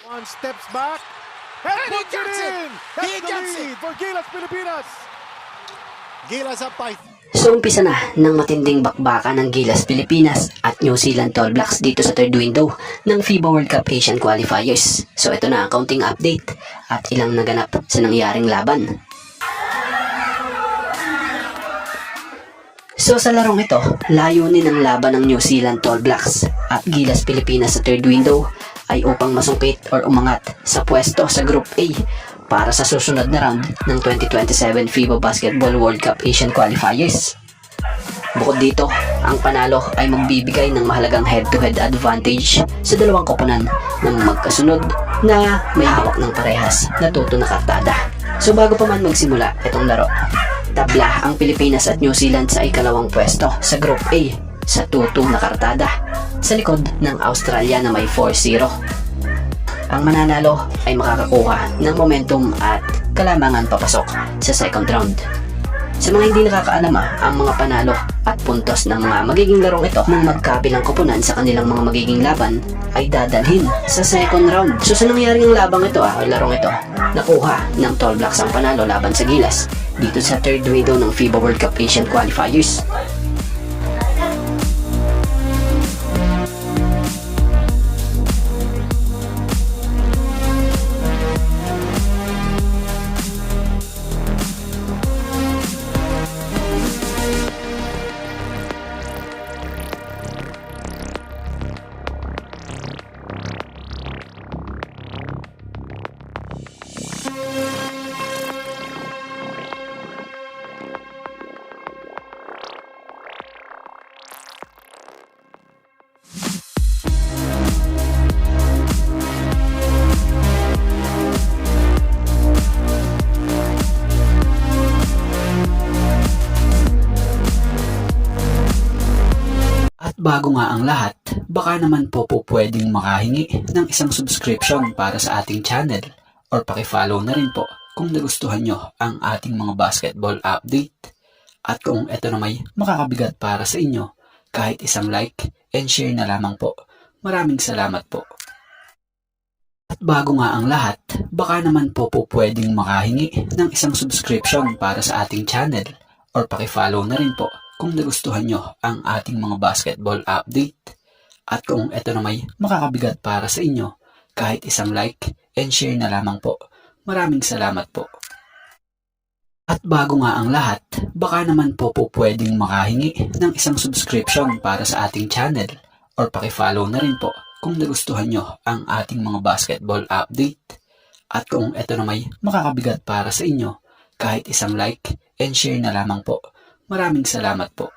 One steps back. And he puts it gets it! in! He That's the gets lead for Gilas Pilipinas. Gilas up by So umpisa na ng matinding bakbakan ng Gilas Pilipinas at New Zealand Tall Blacks dito sa third window ng FIBA World Cup Asian Qualifiers. So ito na ang counting update at ilang naganap sa nangyaring laban. So sa larong ito, layunin ng laban ng New Zealand Tall Blacks at Gilas Pilipinas sa third window ay upang masungkit or umangat sa pwesto sa Group A para sa susunod na round ng 2027 FIBA Basketball World Cup Asian Qualifiers. Bukod dito, ang panalo ay magbibigay ng mahalagang head-to-head advantage sa dalawang koponan ng magkasunod na may hawak ng parehas na tuto na kartada. So bago pa man magsimula itong laro, tabla ang Pilipinas at New Zealand sa ikalawang pwesto sa Group A sa tuto na kartada sa likod ng Australia na may 4-0. Ang mananalo ay makakakuha ng momentum at kalamangan papasok sa second round. Sa mga hindi nakakaalam ang mga panalo at puntos ng mga magiging larong ito ng magkabilang koponan sa kanilang mga magiging laban ay dadalhin sa second round. So sa nangyaring labang ito o larong ito, nakuha ng Tall Blacks ang panalo laban sa Gilas dito sa third window ng FIBA World Cup Asian Qualifiers. Bago nga ang lahat, baka naman po pwedeng makahingi ng isang subscription para sa ating channel or pakifollow na rin po kung nagustuhan nyo ang ating mga basketball update. At kung ito na may makakabigat para sa inyo, kahit isang like and share na lamang po. Maraming salamat po. At bago nga ang lahat, baka naman po pwedeng makahingi ng isang subscription para sa ating channel or pakifollow na rin po kung nagustuhan nyo ang ating mga basketball update. At kung ito na may makakabigat para sa inyo, kahit isang like and share na lamang po. Maraming salamat po. At bago nga ang lahat, baka naman po pwedeng makahingi ng isang subscription para sa ating channel or pakifollow na rin po kung nagustuhan nyo ang ating mga basketball update. At kung ito na may makakabigat para sa inyo, kahit isang like and share na lamang po. Maraming salamat po.